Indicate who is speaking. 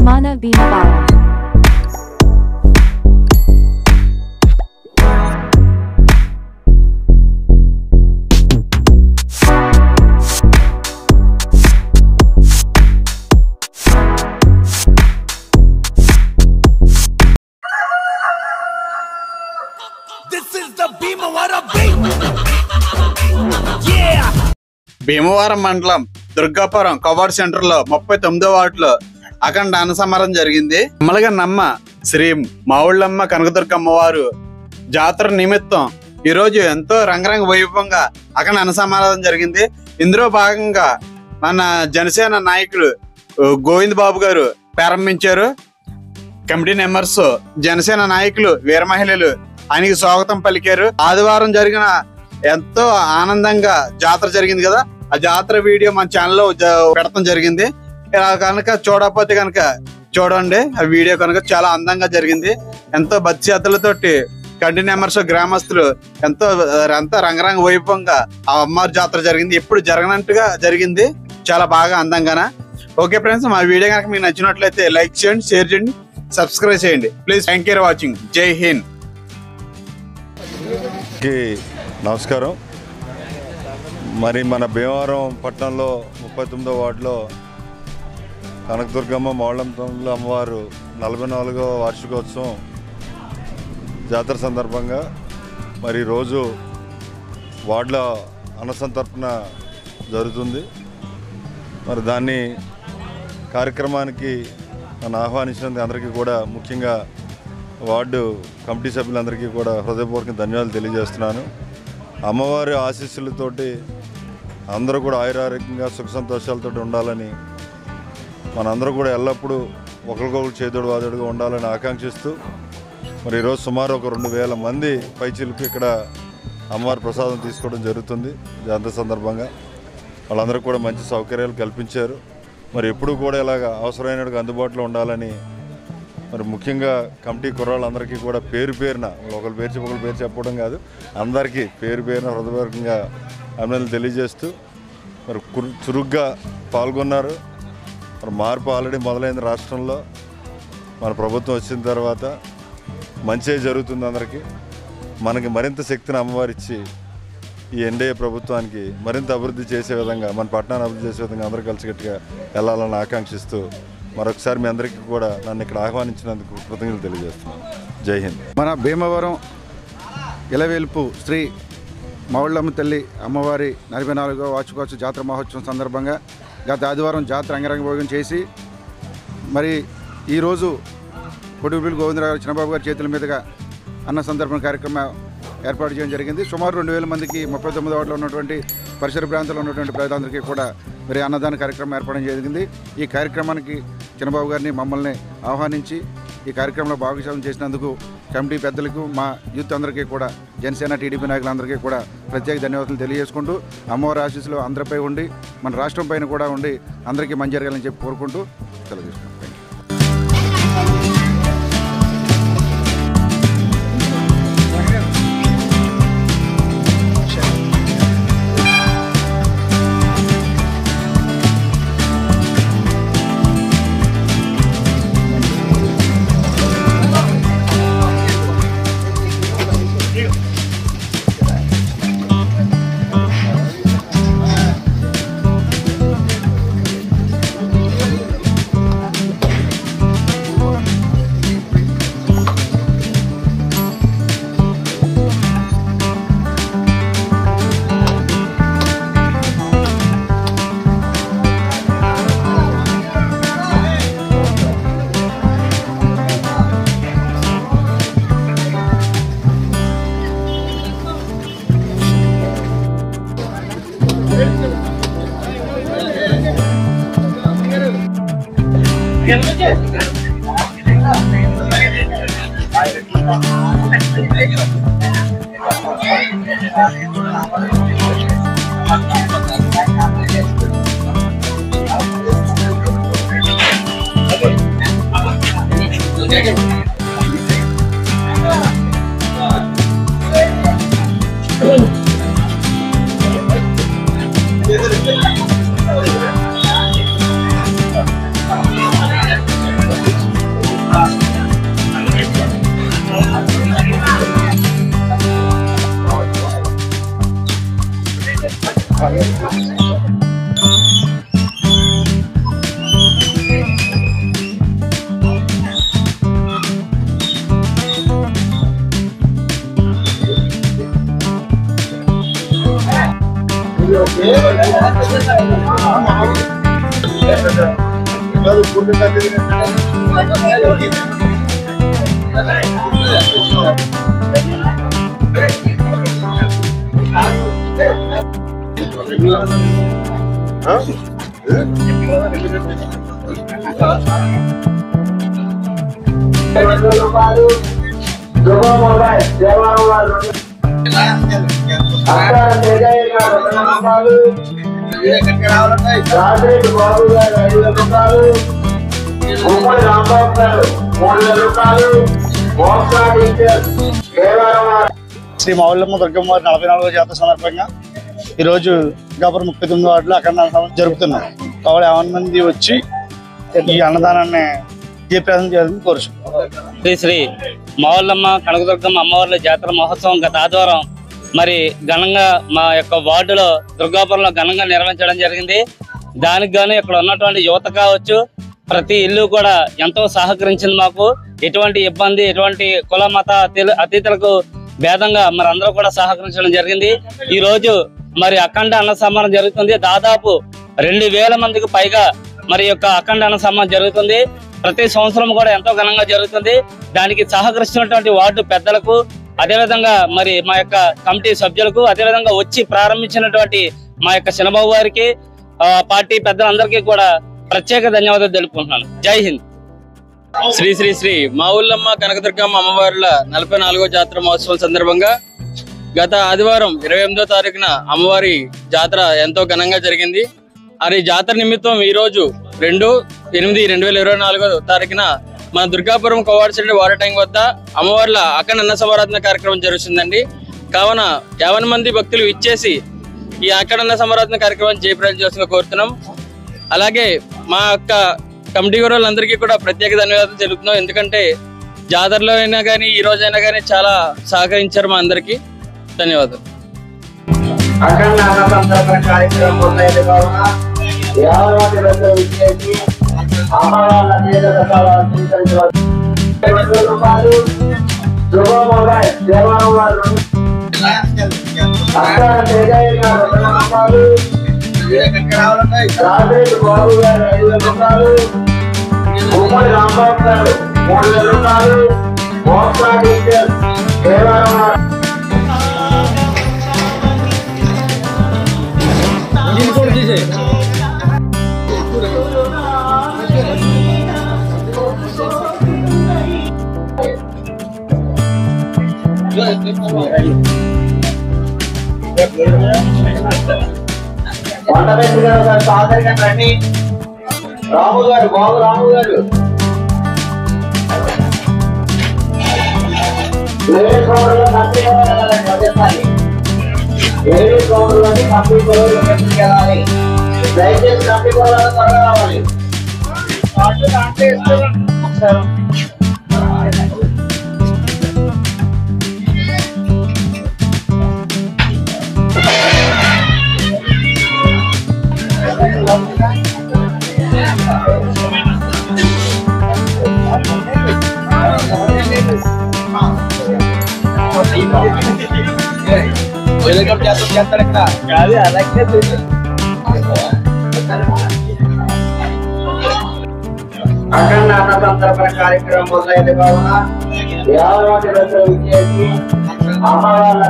Speaker 1: Mana Bhimavaram.
Speaker 2: Bhimavaram మండలం Durgapuram కవాడ్ centre లో 39వ వార్డులో అఖండ అన్నసమారం జరిగింది. అమ్మలుగా నమ్మ శ్రీ మావుళ్ళమ్మ కనకదుర్గ అమ్మవారు జాతర నిమిత్తం ఈ రోజు ఎంతో రంగరంగ వైభవంగా అఖండ అన్నసమారం జరిగింది. ఇందులో భాగంగా మన జనసేన నాయకులు గోవింద్ బాబు గారు ప్రారంభించారు. కమిటీ మెంబర్స్ జనసేన నాయకులు వీర మహిళలు ఆయనకి స్వాగతం పలికారు. ఆదివారం జరిగిన ఎంతో ఆనందంగా జాతర జరిగింది కదా, ఆ జాతర వీడియో మన ఛానల్లో పెడతాం జరిగింది. కనుక చూడకపోతే కనుక చూడండి, ఆ వీడియో కనుక చాలా అందంగా జరిగింది. ఎంతో భక్తి శ్రద్ధలతోటి కమిటీ మెంబర్స్ గ్రామస్తులు ఎంతో రంగరంగ వైభవంగా ఆ అమ్మవారి జాతర జరిగింది. ఎప్పుడు జరగనట్టుగా జరిగింది, చాలా బాగా అందంగాన. ఓకే ఫ్రెండ్స్, మా వీడియో కనుక మీకు నచ్చినట్లయితే లైక్ చేయండి, షేర్ చేయండి, సబ్స్క్రైబ్ చేయండి please. Thank you for watching. జై హింద్.
Speaker 3: నమస్కారం. మరి మన భీమవరం పట్టణంలో 39వ వార్డులో కనకదుర్గమ్మ మావుళ్ళమ్మ అమ్మవారు 44వ వార్షికోత్సవం జాతర సందర్భంగా మరి రోజు వార్డులో అన్నసంతర్పణ జరుగుతుంది. మరి దాన్ని కార్యక్రమానికి నన్ను ఆహ్వానించినందుకు అందరికీ కూడా, ముఖ్యంగా వార్డు కమిటీ సభ్యులందరికీ కూడా హృదయపూర్వక ధన్యవాదాలు తెలియజేస్తున్నాను. అమ్మవారి ఆశీస్సులతోటి అందరూ కూడా ఆయురారోగ్యంగా సుఖ సంతోషాలతో ఉండాలని, మనందరూ కూడా ఎల్లప్పుడూ ఒకరికొకరు చేదోడు వాదోడుగా ఉండాలని ఆకాంక్షిస్తూ మరి ఈరోజు సుమారు ఒక 2000 మంది పైచిలకు ఇక్కడ అమ్మవారి ప్రసాదం తీసుకోవడం జరుగుతుంది. జాతర సందర్భంగా వాళ్ళందరూ కూడా మంచి సౌకర్యాలు కల్పించారు. మరి ఎప్పుడు కూడా ఇలాగ అవసరమైనట్టుగా అందుబాటులో ఉండాలని మరి ముఖ్యంగా కమిటీ కుర్రాళ్ళందరికీ కూడా పేరు పేరున, ఒకరు పేరు చెప్పడం కాదు, అందరికీ పేరు పేరున హృదయపూర్వకంగా అభినందనలు తెలియజేస్తూ మరి చురుగ్గా పాల్గొన్నారు. మరి మార్పు ఆల్రెడీ మొదలైంది రాష్ట్రంలో. మన ప్రభుత్వం వచ్చిన తర్వాత మంచి జరుగుతుంది అందరికీ. మనకి మరింత శక్తిని అమ్మవారిచ్చి ఈ ఎన్డీఏ ప్రభుత్వానికి మరింత అభివృద్ధి చేసే విధంగా, మన పట్టణాన్ని అభివృద్ధి చేసే విధంగా అందరూ కలిసికట్టుగా వెళ్ళాలని ఆకాంక్షిస్తూ మరొకసారి మీ అందరికీ కూడా నన్ను ఇక్కడ ఆహ్వానించినందుకు కృతజ్ఞతలు తెలియజేస్తున్నాను. జై హింద్.
Speaker 4: మన భీమవరం ఇలవేల్పు శ్రీ మావుళ్ళమ్మ తల్లి అమ్మవారి 44వ వార్షికోత్సవ జాతర మహోత్సవం సందర్భంగా గత ఆదివారం జాతర అంగరంగ వైభవం చేసి మరి ఈరోజు కొడుగుపల్లి గోవిందరావు గారు, చిన్నబాబు గారి చేతుల మీదుగా అన్న సందర్భన కార్యక్రమం ఏర్పాటు చేయడం జరిగింది. సుమారు 2000 మందికి 39వ వార్డులో ఉన్నటువంటి పరిసర ప్రాంతాల్లో ఉన్నటువంటి ప్రజలందరికీ కూడా మరి అన్నదాన కార్యక్రమం ఏర్పడడం జరిగింది. ఈ కార్యక్రమానికి చిన్నబాబు గారిని మమ్మల్ని ఆహ్వానించి ఈ కార్యక్రమంలో భాగస్వామ్యం చేసినందుకు కమిటీ పెద్దలకు, మా యూత్ అందరికీ కూడా, జనసేన టీడీపీ నాయకులందరికీ కూడా ప్రత్యేక ధన్యవాదాలు తెలియజేసుకుంటూ అమ్మవారి ఆశీస్సులు అందరిపై ఉండి మన రాష్ట్రం పైన కూడా ఉండి అందరికీ మంచి జరగాలని చెప్పి కోరుకుంటూ తెలియజేసుకుంటాం.
Speaker 1: శ్రీ మౌళ్ళమ్మ దుర్గమ్మ 44వ జాతర సందర్భంగా ఈరోజు దుర్గాపురం 39వ వార్డులో అఖండ అన్నదానం జరుపుతున్నాం. కావాలి 50 మంది వచ్చి ఈ అన్నదానాన్ని జయప్రదం చేయాలని కోరుచున్నాం.
Speaker 5: శ్రీ శ్రీ మౌళ్ళమ్మ కనకదుర్గమ్మ అమ్మవార్ల జాతర మహోత్సవం గత ఆదివారం మరి ఘనంగా మా యొక్క వార్డులో దుర్గాపురంలో ఘనంగా నిర్వహించడం జరిగింది. దానికి గాను ఇక్కడ ఉన్నటువంటి యువత కావచ్చు, ప్రతి ఇల్లు కూడా ఎంతో సహకరించింది. మాకు ఎటువంటి ఇబ్బంది, ఎటువంటి కుల మత అతీతులకు భేదంగా మరి అందరూ కూడా సహకరించడం జరిగింది. ఈ రోజు మరి అఖండ అన్న సమానం జరుగుతుంది. దాదాపు 2000 మందికి పైగా మరి యొక్క అఖండ అన్న సమానం జరుగుతుంది. ప్రతి సంవత్సరం కూడా ఎంతో ఘనంగా జరుగుతుంది. దానికి సహకరిస్తున్నటువంటి వార్డు పెద్దలకు, అదేవిధంగా మరి మా యొక్క కమిటీ సభ్యులకు, అదేవిధంగా వచ్చి ప్రారంభించినటువంటి మా యొక్క చిన్నబాబు గారికి, పార్టీ పెద్దలందరికీ కూడా ప్రత్యేక ధన్యవాదాలు తెలుపుకుంటున్నాను. జై హింద్.
Speaker 6: శ్రీ శ్రీ శ్రీ మౌళ్ళమ్మ కనకదుర్గమ్మ అమ్మవార్ల 44వ జాతర మహోత్సవం సందర్భంగా గత ఆదివారం 28వ తారీఖున అమ్మవారి జాతర ఎంతో ఘనంగా జరిగింది. అది జాతర నిమిత్తం ఈ రోజు 2/8/2024 తారీఖున మన దుర్గాపురం కోవాడశెట్టి వాటర్ ట్యాంక్ వద్ద అమ్మవార్ల అఖండ అన్న సమారాధన కార్యక్రమం జరుగుతుందండి. కావున 50 మంది భక్తులు ఇచ్చేసి ఈ అఖండ అన్న సమారాధన కార్యక్రమం జయప్రదం చేస్తున్నా కోరుతున్నాం. అలాగే మా యొక్క కమిటీ వాళ్ళందరికీ కూడా ప్రత్యేక ధన్యవాదాలు తెలుపుతున్నాం. ఎందుకంటే జాతరలో అయినా కానీ ఈ రోజైనా కానీ చాలా సహకరించారు మా అందరికీ. ధన్యవాదాలు.
Speaker 7: రాము గారు, బాబు రాము గారు, వేరే కౌంటర్లో కంపెనీ వెళ్ళాలి. దయచేసి కంపెనీ త్వరగా రావాలి. అఖండ అన్న సంతర్పణ కార్యక్రమం మొదలైంది కావున 50 మంది భక్తులు విచ్చేసి అమ్మవార్ల